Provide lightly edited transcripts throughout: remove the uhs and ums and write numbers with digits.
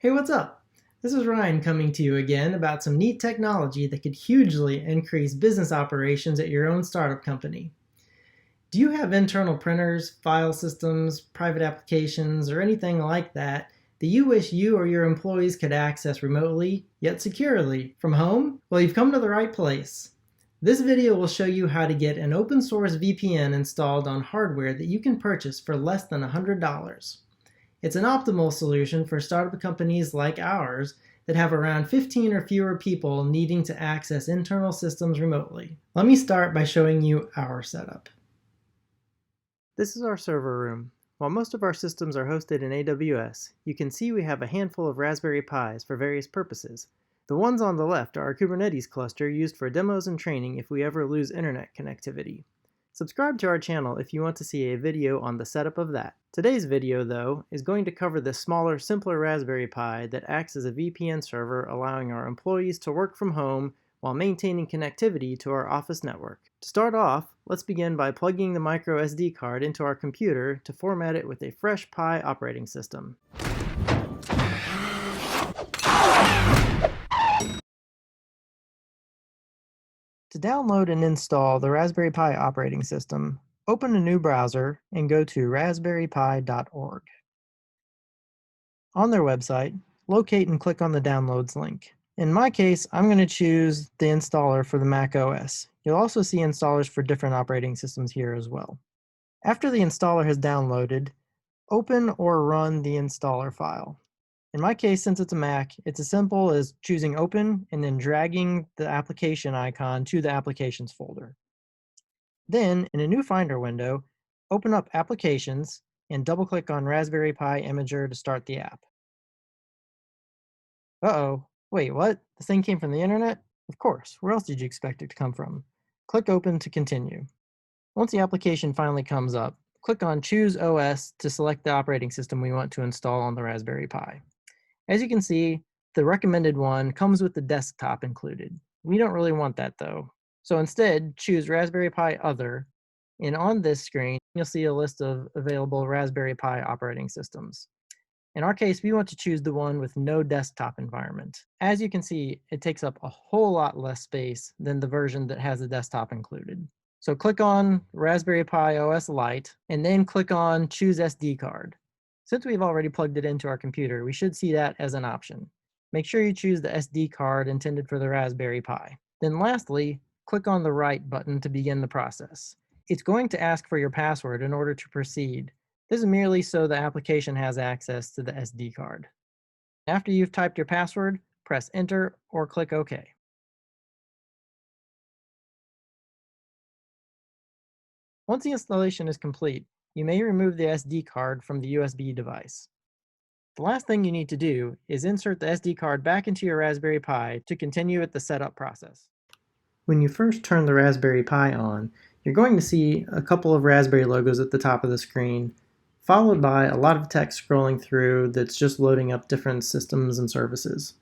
Hey, what's up? This is Ryan coming to you again about some neat technology that could hugely increase business operations at your own startup company. Do you have internal printers, file systems, private applications, or anything like that you wish you or your employees could access remotely, yet securely, from home? Well, you've come to the right place. This video will show you how to get an open source VPN installed on hardware that you can purchase for less than $100. It's an optimal solution for startup companies like ours that have around 15 or fewer people needing to access internal systems remotely. Let me start by showing you our setup. This is our server room. While most of our systems are hosted in AWS, you can see we have a handful of Raspberry Pis for various purposes. The ones on the left are our Kubernetes cluster used for demos and training if we ever lose internet connectivity. Subscribe to our channel if you want to see a video on the setup of that. Today's video, though, is going to cover the smaller, simpler Raspberry Pi that acts as a VPN server, allowing our employees to work from home while maintaining connectivity to our office network. To start off, let's begin by plugging the micro SD card into our computer to format it with a fresh Pi operating system. To download and install the Raspberry Pi operating system, open a new browser and go to raspberrypi.org. On their website, locate and click on the Downloads link. In my case, I'm going to choose the installer for the Mac OS. You'll also see installers for different operating systems here as well. After the installer has downloaded, open or run the installer file. In my case, since it's a Mac, it's as simple as choosing Open and then dragging the application icon to the Applications folder. Then, in a new Finder window, open up Applications and double-click on Raspberry Pi Imager to start the app. Uh-oh, wait, what? This thing came from the internet? Of course, where else did you expect it to come from? Click Open to continue. Once the application finally comes up, click on Choose OS to select the operating system we want to install on the Raspberry Pi. As you can see, the recommended one comes with the desktop included. We don't really want that though. So instead, choose Raspberry Pi Other, and on this screen, you'll see a list of available Raspberry Pi operating systems. In our case, we want to choose the one with no desktop environment. As you can see, it takes up a whole lot less space than the version that has the desktop included. So click on Raspberry Pi OS Lite, and then click on Choose SD card. Since we've already plugged it into our computer, we should see that as an option. Make sure you choose the SD card intended for the Raspberry Pi. Then lastly, click on the Write button to begin the process. It's going to ask for your password in order to proceed. This is merely so the application has access to the SD card. After you've typed your password, press Enter or click OK. Once the installation is complete, you may remove the SD card from the USB device. The last thing you need to do is insert the SD card back into your Raspberry Pi to continue with the setup process. When you first turn the Raspberry Pi on, you're going to see a couple of Raspberry logos at the top of the screen, followed by a lot of text scrolling through that's just loading up different systems and services.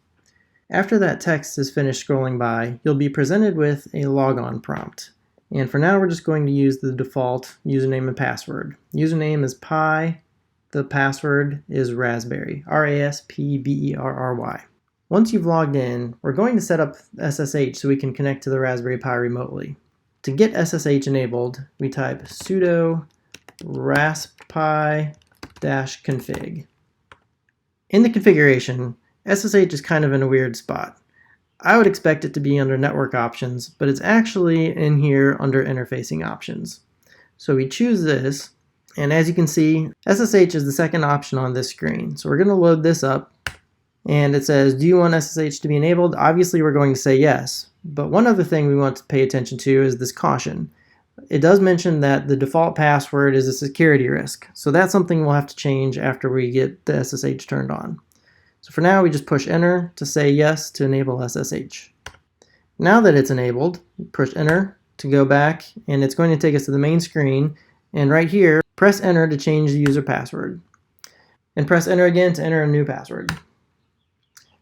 After that text is finished scrolling by, you'll be presented with a logon prompt. And for now, we're just going to use the default username and password. Username is Pi. The password is Raspberry, Raspberry. Once you've logged in, we're going to set up SSH so we can connect to the Raspberry Pi remotely. To get SSH enabled, we type sudo raspi-config. In the configuration, SSH is kind of in a weird spot. I would expect it to be under network options, but it's actually in here under interfacing options. So we choose this, and as you can see, SSH is the second option on this screen. So we're going to load this up, and it says, do you want SSH to be enabled? Obviously we're going to say yes, but one other thing we want to pay attention to is this caution. It does mention that the default password is a security risk, so that's something we'll have to change after we get the SSH turned on. So for now, we just push Enter to say yes to enable SSH. Now that it's enabled, push Enter to go back, and it's going to take us to the main screen. And right here, press Enter to change the user password. And press Enter again to enter a new password.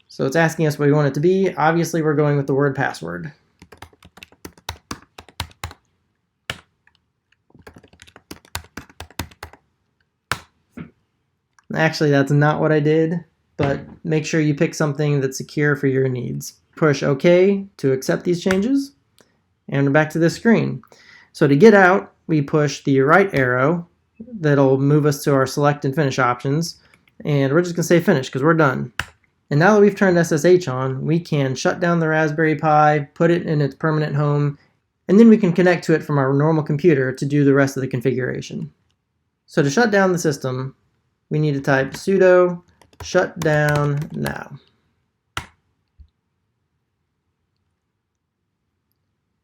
So it's asking us what we want it to be. Obviously, we're going with the word password. Actually, that's not what I did. But make sure you pick something that's secure for your needs. Push OK to accept these changes, and we're back to this screen. So to get out, we push the right arrow. That'll move us to our select and finish options, and we're just going to say finish because we're done. And now that we've turned SSH on, we can shut down the Raspberry Pi, put it in its permanent home, and then we can connect to it from our normal computer to do the rest of the configuration. So to shut down the system, we need to type sudo shutdown now.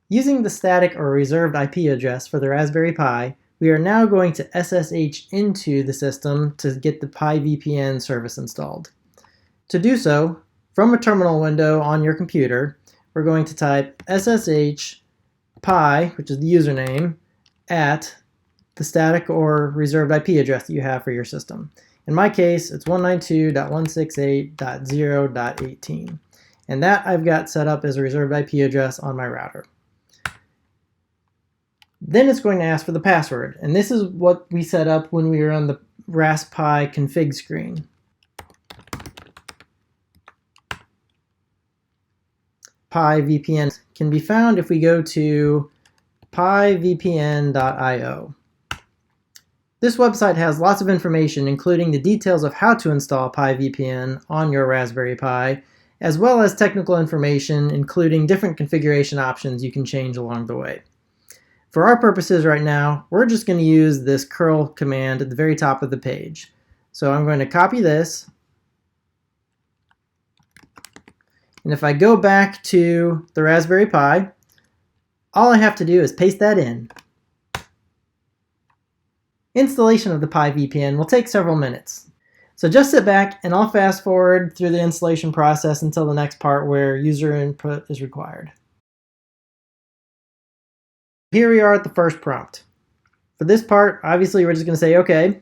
Using the static or reserved IP address for the Raspberry Pi, we are now going to SSH into the system to get the PiVPN service installed. To do so, from a terminal window on your computer, we're going to type SSH pi, which is the username, at the static or reserved IP address that you have for your system. In my case, it's 192.168.0.18, and that I've got set up as a reserved IP address on my router. Then it's going to ask for the password, and this is what we set up when we were on the Raspberry Pi config screen. PiVPN can be found if we go to PiVPN.io. This website has lots of information, including the details of how to install PiVPN on your Raspberry Pi, as well as technical information, including different configuration options you can change along the way. For our purposes right now, we're just going to use this curl command at the very top of the page. So I'm going to copy this, and if I go back to the Raspberry Pi, all I have to do is paste that in. Installation of the PiVPN will take several minutes. So just sit back and I'll fast forward through the installation process until the next part where user input is required. Here we are at the first prompt. For this part, obviously we're just going to say OK.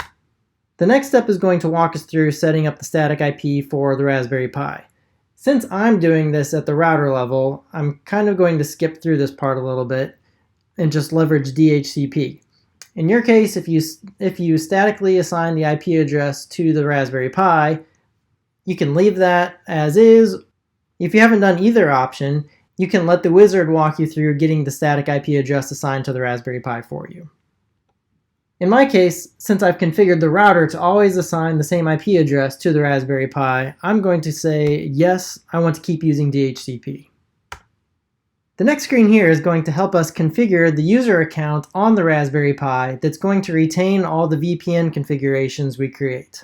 The next step is going to walk us through setting up the static IP for the Raspberry Pi. Since I'm doing this at the router level, I'm kind of going to skip through this part a little bit and just leverage DHCP. In your case, if you statically assign the IP address to the Raspberry Pi, you can leave that as is. If you haven't done either option, you can let the wizard walk you through getting the static IP address assigned to the Raspberry Pi for you. In my case, since I've configured the router to always assign the same IP address to the Raspberry Pi, I'm going to say, yes, I want to keep using DHCP. The next screen here is going to help us configure the user account on the Raspberry Pi that's going to retain all the VPN configurations we create.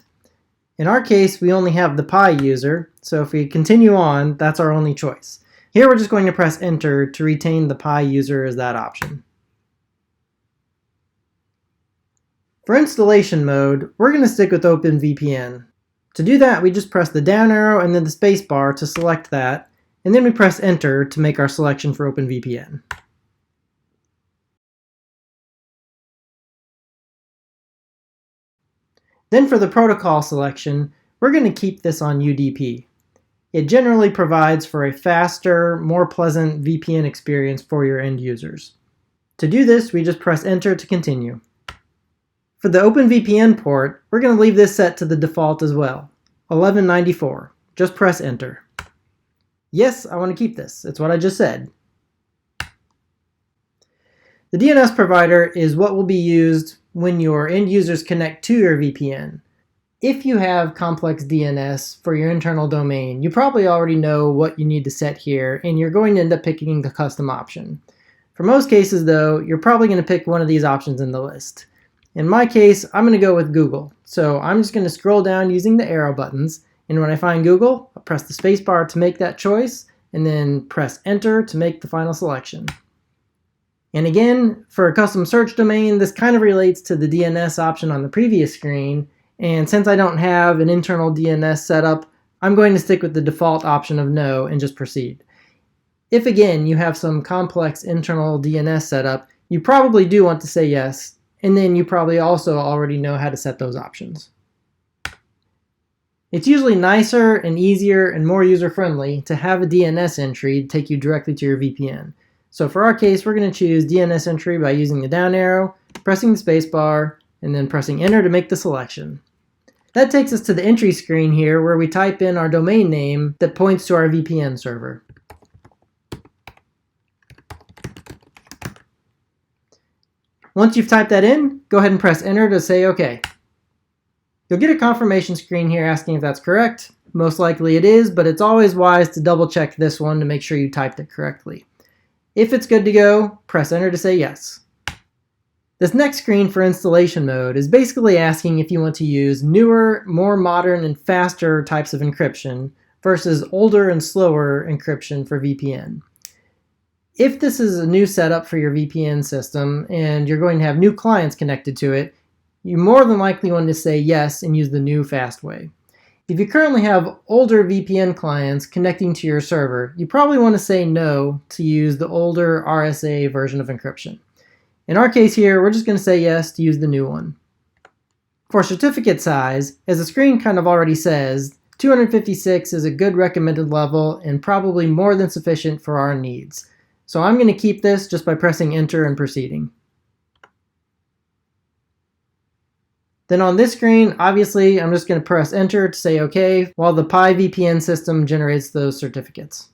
In our case, we only have the Pi user, so if we continue on, that's our only choice. Here we're just going to press enter to retain the Pi user as that option. For installation mode, we're going to stick with OpenVPN. To do that, we just press the down arrow and then the space bar to select that, and then we press enter to make our selection for OpenVPN. Then for the protocol selection, we're going to keep this on UDP. It generally provides for a faster, more pleasant VPN experience for your end users. To do this, we just press enter to continue. For the OpenVPN port, we're going to leave this set to the default as well, 1194. Just press enter. Yes, I want to keep this. It's what I just said. The DNS provider is what will be used when your end users connect to your VPN. If you have complex DNS for your internal domain, you probably already know what you need to set here, and you're going to end up picking the custom option. For most cases, though, you're probably going to pick one of these options in the list. In my case, I'm going to go with Google. So I'm just going to scroll down using the arrow buttons, and when I find Google, I'll press the space bar to make that choice, and then press enter to make the final selection. And again, for a custom search domain, this kind of relates to the DNS option on the previous screen, and since I don't have an internal DNS setup, I'm going to stick with the default option of no and just proceed. If again you have some complex internal DNS setup, you probably do want to say yes, and then you probably also already know how to set those options. It's usually nicer and easier and more user-friendly to have a DNS entry take you directly to your VPN. So for our case, we're going to choose DNS entry by using the down arrow, pressing the space bar, and then pressing enter to make the selection. That takes us to the entry screen here where we type in our domain name that points to our VPN server. Once you've typed that in, go ahead and press enter to say OK. You'll get a confirmation screen here asking if that's correct. Most likely it is, but it's always wise to double check this one to make sure you typed it correctly. If it's good to go, press enter to say yes. This next screen for installation mode is basically asking if you want to use newer, more modern, and faster types of encryption versus older and slower encryption for VPN. If this is a new setup for your VPN system and you're going to have new clients connected to it, you more than likely want to say yes and use the new fast way. If you currently have older VPN clients connecting to your server, you probably want to say no to use the older RSA version of encryption. In our case here, we're just going to say yes to use the new one. For certificate size, as the screen kind of already says, 256 is a good recommended level and probably more than sufficient for our needs. So I'm going to keep this just by pressing enter and proceeding. Then on this screen, obviously, I'm just going to press enter to say OK while the PiVPN system generates those certificates.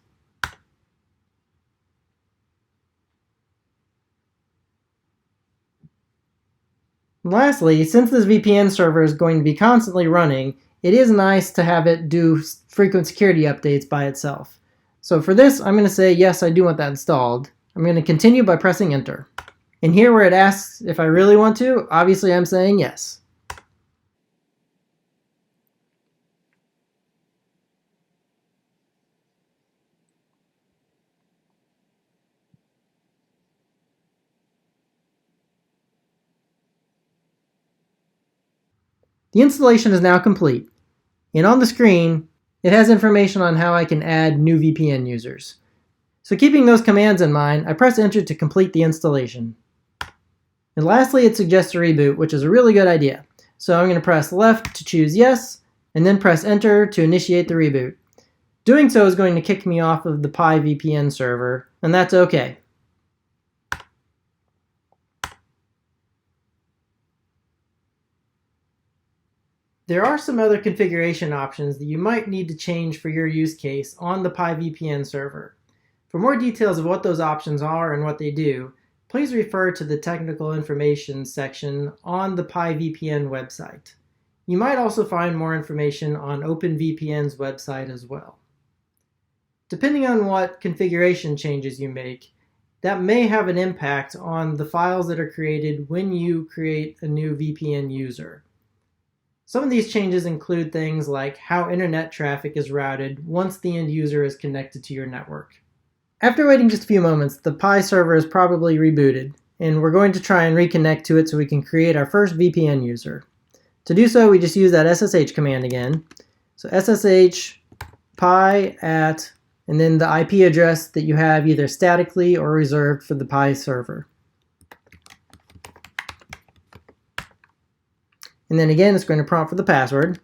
Lastly, since this VPN server is going to be constantly running, it is nice to have it do frequent security updates by itself. So for this, I'm going to say, yes, I do want that installed. I'm going to continue by pressing enter. And here where it asks if I really want to, obviously I'm saying yes. The installation is now complete, and on the screen, it has information on how I can add new VPN users. So keeping those commands in mind, I press enter to complete the installation. And lastly, it suggests a reboot, which is a really good idea. So I'm going to press left to choose yes, and then press enter to initiate the reboot. Doing so is going to kick me off of the PiVPN server, and that's okay. There are some other configuration options that you might need to change for your use case on the PiVPN server. For more details of what those options are and what they do, please refer to the technical information section on the PiVPN website. You might also find more information on OpenVPN's website as well. Depending on what configuration changes you make, that may have an impact on the files that are created when you create a new VPN user. Some of these changes include things like how internet traffic is routed once the end user is connected to your network. After waiting just a few moments, the Pi server is probably rebooted, and we're going to try and reconnect to it so we can create our first VPN user. To do so, we just use that SSH command again. So SSH pi at, and then the IP address that you have either statically or reserved for the Pi server. And then again, it's going to prompt for the password.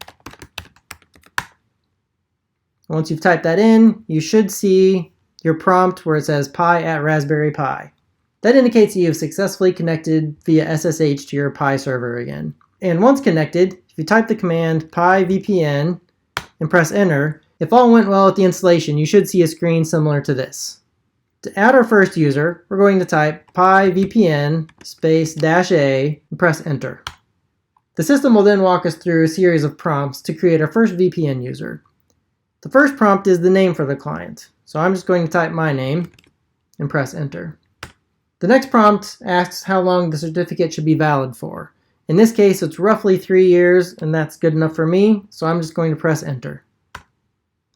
Once you've typed that in, you should see your prompt where it says Pi at Raspberry Pi. That indicates that you have successfully connected via SSH to your Pi server again. And once connected, if you type the command PiVPN and press enter, if all went well with the installation, you should see a screen similar to this. To add our first user, we're going to type PiVPN space -A and press enter. The system will then walk us through a series of prompts to create our first VPN user. The first prompt is the name for the client, so I'm just going to type my name and press enter. The next prompt asks how long the certificate should be valid for. In this case, it's roughly 3 years, and that's good enough for me, so I'm just going to press enter.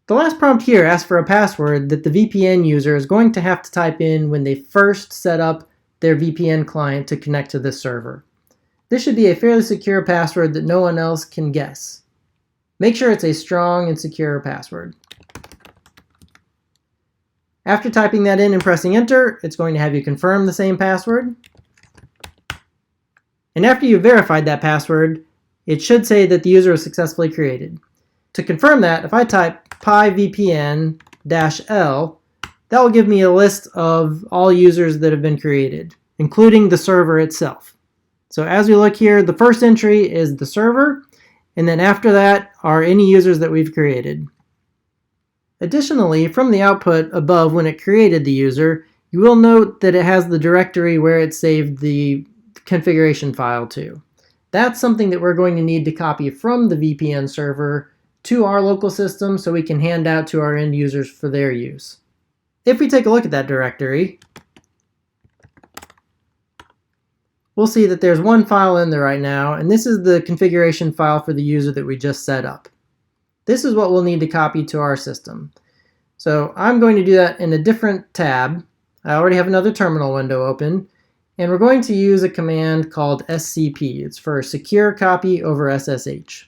The last prompt here asks for a password that the VPN user is going to have to type in when they first set up their VPN client to connect to this server. This should be a fairly secure password that no one else can guess. Make sure it's a strong and secure password. After typing that in and pressing enter, it's going to have you confirm the same password. And after you've verified that password, it should say that the user is successfully created. To confirm that, if I type PiVPN-L, that will give me a list of all users that have been created, including the server itself. So as we look here, the first entry is the server, And then after that are any users that we've created. Additionally, from the output above when it created the user, you will note that it has the directory where it saved the configuration file to. That's something that we're going to need to copy from the VPN server to our local system so we can hand out to our end users for their use. If we take a look at that directory, we'll see that there's one file in there right now, and this is the configuration file for the user that we just set up. This is what we'll need to copy to our system. So I'm going to do that in a different tab. I already have another terminal window open, and we're going to use a command called SCP. It's for Secure Copy over SSH.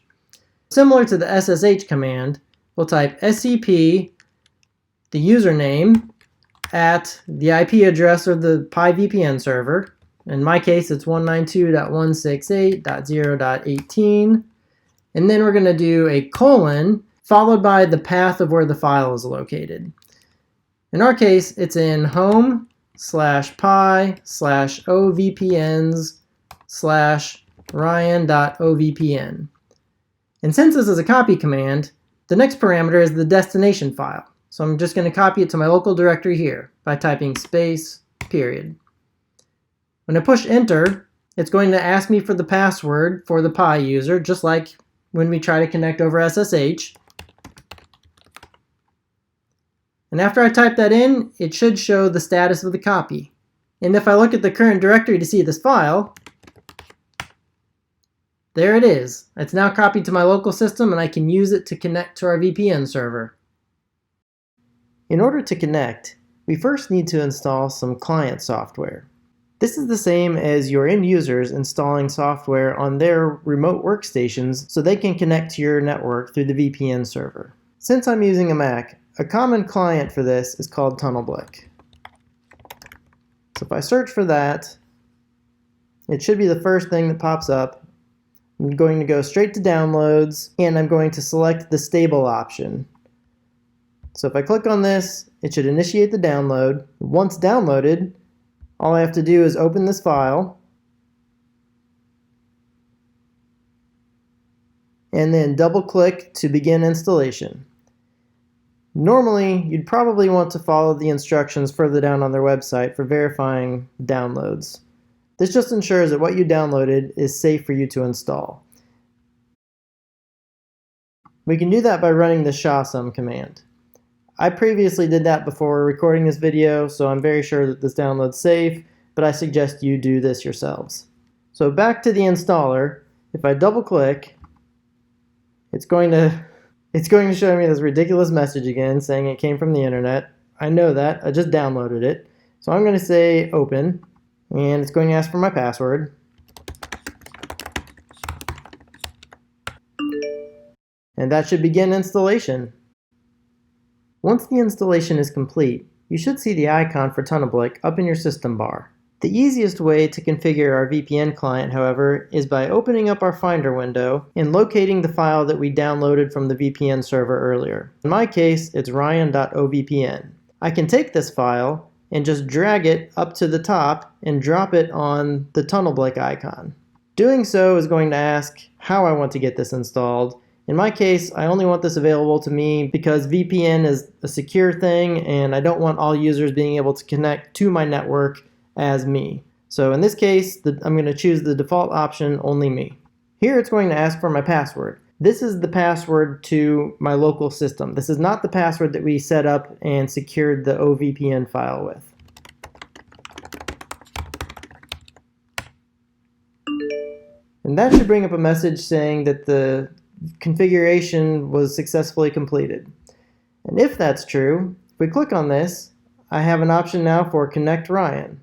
Similar to the SSH command, we'll type SCP, the username, at the IP address of the PiVPN server. In my case, it's 192.168.0.18. And then we're going to do a colon followed by the path of where the file is located. In our case, it's in home/pi/ovpns/ryan.ovpn. And since this is a copy command, the next parameter is the destination file. So I'm just going to copy it to my local directory here by typing space, period. When I push enter, it's going to ask me for the password for the Pi user, just like when we try to connect over SSH. And after I type that in, it should show the status of the copy. And if I look at the current directory to see this file, there it is. It's now copied to my local system and I can use it to connect to our VPN server. In order to connect, we first need to install some client software. This is the same as your end users installing software on their remote workstations so they can connect to your network through the VPN server. Since I'm using a Mac, a common client for this is called TunnelBlick. So if I search for that, it should be the first thing that pops up. I'm going to go straight to downloads and I'm going to select the stable option. So if I click on this, it should initiate the download. Once downloaded, all I have to do is open this file and then double click to begin installation. Normally, you'd probably want to follow the instructions further down on their website for verifying downloads. This just ensures that what you downloaded is safe for you to install. We can do that by running the SHA-SUM command. I previously did that before recording this video, so I'm very sure that this download's safe, but I suggest you do this yourselves. So back to the installer, if I double click, it's going to show me this ridiculous message again saying it came from the internet. I know that, I just downloaded it. So I'm going to say open, and it's going to ask for my password. And that should begin installation. Once the installation is complete, you should see the icon for TunnelBlick up in your system bar. The easiest way to configure our VPN client, however, is by opening up our Finder window and locating the file that we downloaded from the VPN server earlier. In my case, it's ryan.ovpn. I can take this file and just drag it up to the top and drop it on the TunnelBlick icon. Doing so is going to ask how I want to get this installed. In my case, I only want this available to me because VPN is a secure thing and I don't want all users being able to connect to my network as me. So in this case, I'm going to choose the default option, only me. Here it's going to ask for my password. This is the password to my local system. This is not the password that we set up and secured the OVPN file with. And that should bring up a message saying that the configuration was successfully completed. And if that's true, if we click on this, I have an option now for Connect Ryan.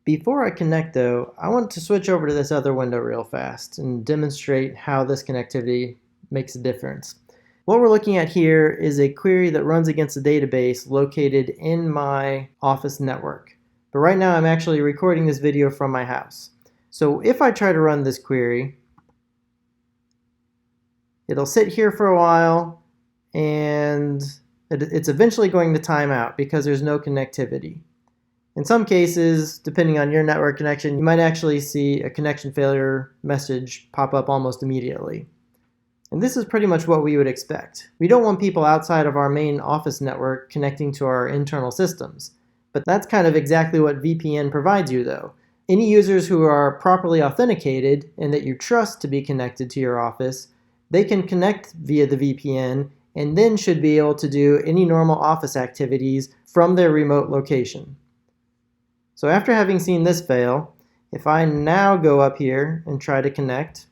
Before I connect though, I want to switch over to this other window real fast and demonstrate how this connectivity makes a difference. What we're looking at here is a query that runs against a database located in my office network. But right now I'm actually recording this video from my house. So if I try to run this query, it'll sit here for a while and it's eventually going to time out because there's no connectivity. In some cases, depending on your network connection, you might actually see a connection failure message pop up almost immediately. And this is pretty much what we would expect. We don't want people outside of our main office network connecting to our internal systems. But that's kind of exactly what VPN provides you though. Any users who are properly authenticated and that you trust to be connected to your office, they can connect via the VPN and then should be able to do any normal office activities from their remote location. So after having seen this fail, if I now go up here and try to connect,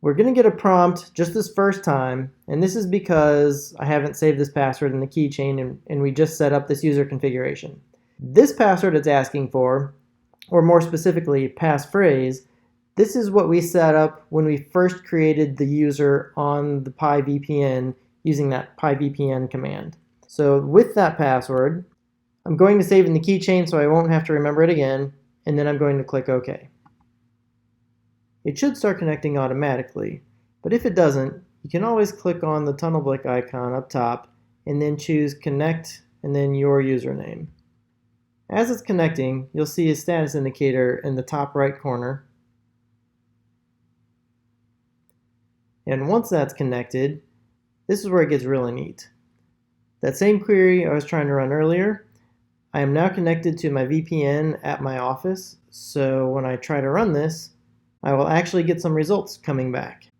we're going to get a prompt just this first time, and this is because I haven't saved this password in the keychain and we just set up this user configuration. This password it's asking for, or more specifically passphrase, this is what we set up when we first created the user on the PiVPN using that PiVPN command. So with that password, I'm going to save in the keychain so I won't have to remember it again, and then I'm going to click OK. It should start connecting automatically, but if it doesn't, you can always click on the tunnelblick icon up top and then choose Connect and then your username. As it's connecting, you'll see a status indicator in the top right corner. And once that's connected, this is where it gets really neat. That same query I was trying to run earlier, I am now connected to my VPN at my office, so when I try to run this, I will actually get some results coming back,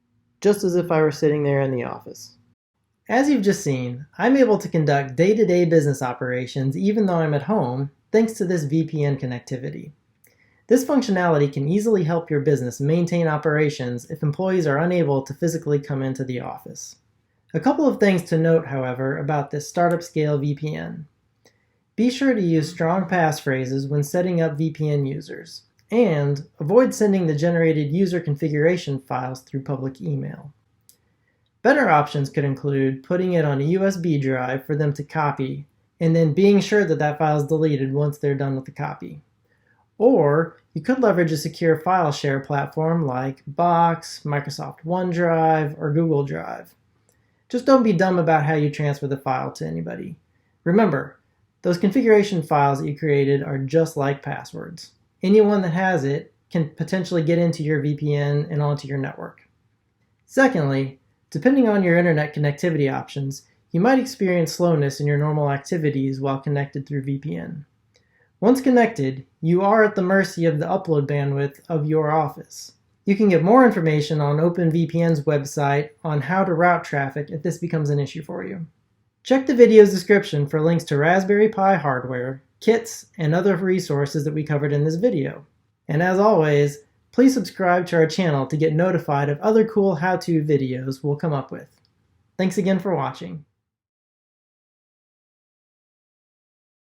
just as if I were sitting there in the office. As you've just seen, I'm able to conduct day-to-day business operations even though I'm at home, thanks to this VPN connectivity. This functionality can easily help your business maintain operations if employees are unable to physically come into the office. A couple of things to note, however, about this startup scale VPN. Be sure to use strong passphrases when setting up VPN users, and avoid sending the generated user configuration files through public email. Better options could include putting it on a USB drive for them to copy, and then being sure that that file is deleted once they're done with the copy. Or you could leverage a secure file share platform like Box, Microsoft OneDrive, or Google Drive. Just don't be dumb about how you transfer the file to anybody. Remember, those configuration files that you created are just like passwords. Anyone that has it can potentially get into your VPN and onto your network. Secondly, depending on your internet connectivity options, you might experience slowness in your normal activities while connected through VPN. Once connected, you are at the mercy of the upload bandwidth of your office. You can get more information on OpenVPN's website on how to route traffic if this becomes an issue for you. Check the video's description for links to Raspberry Pi hardware, kits, and other resources that we covered in this video. And as always, please subscribe to our channel to get notified of other cool how-to videos we'll come up with. Thanks again for watching.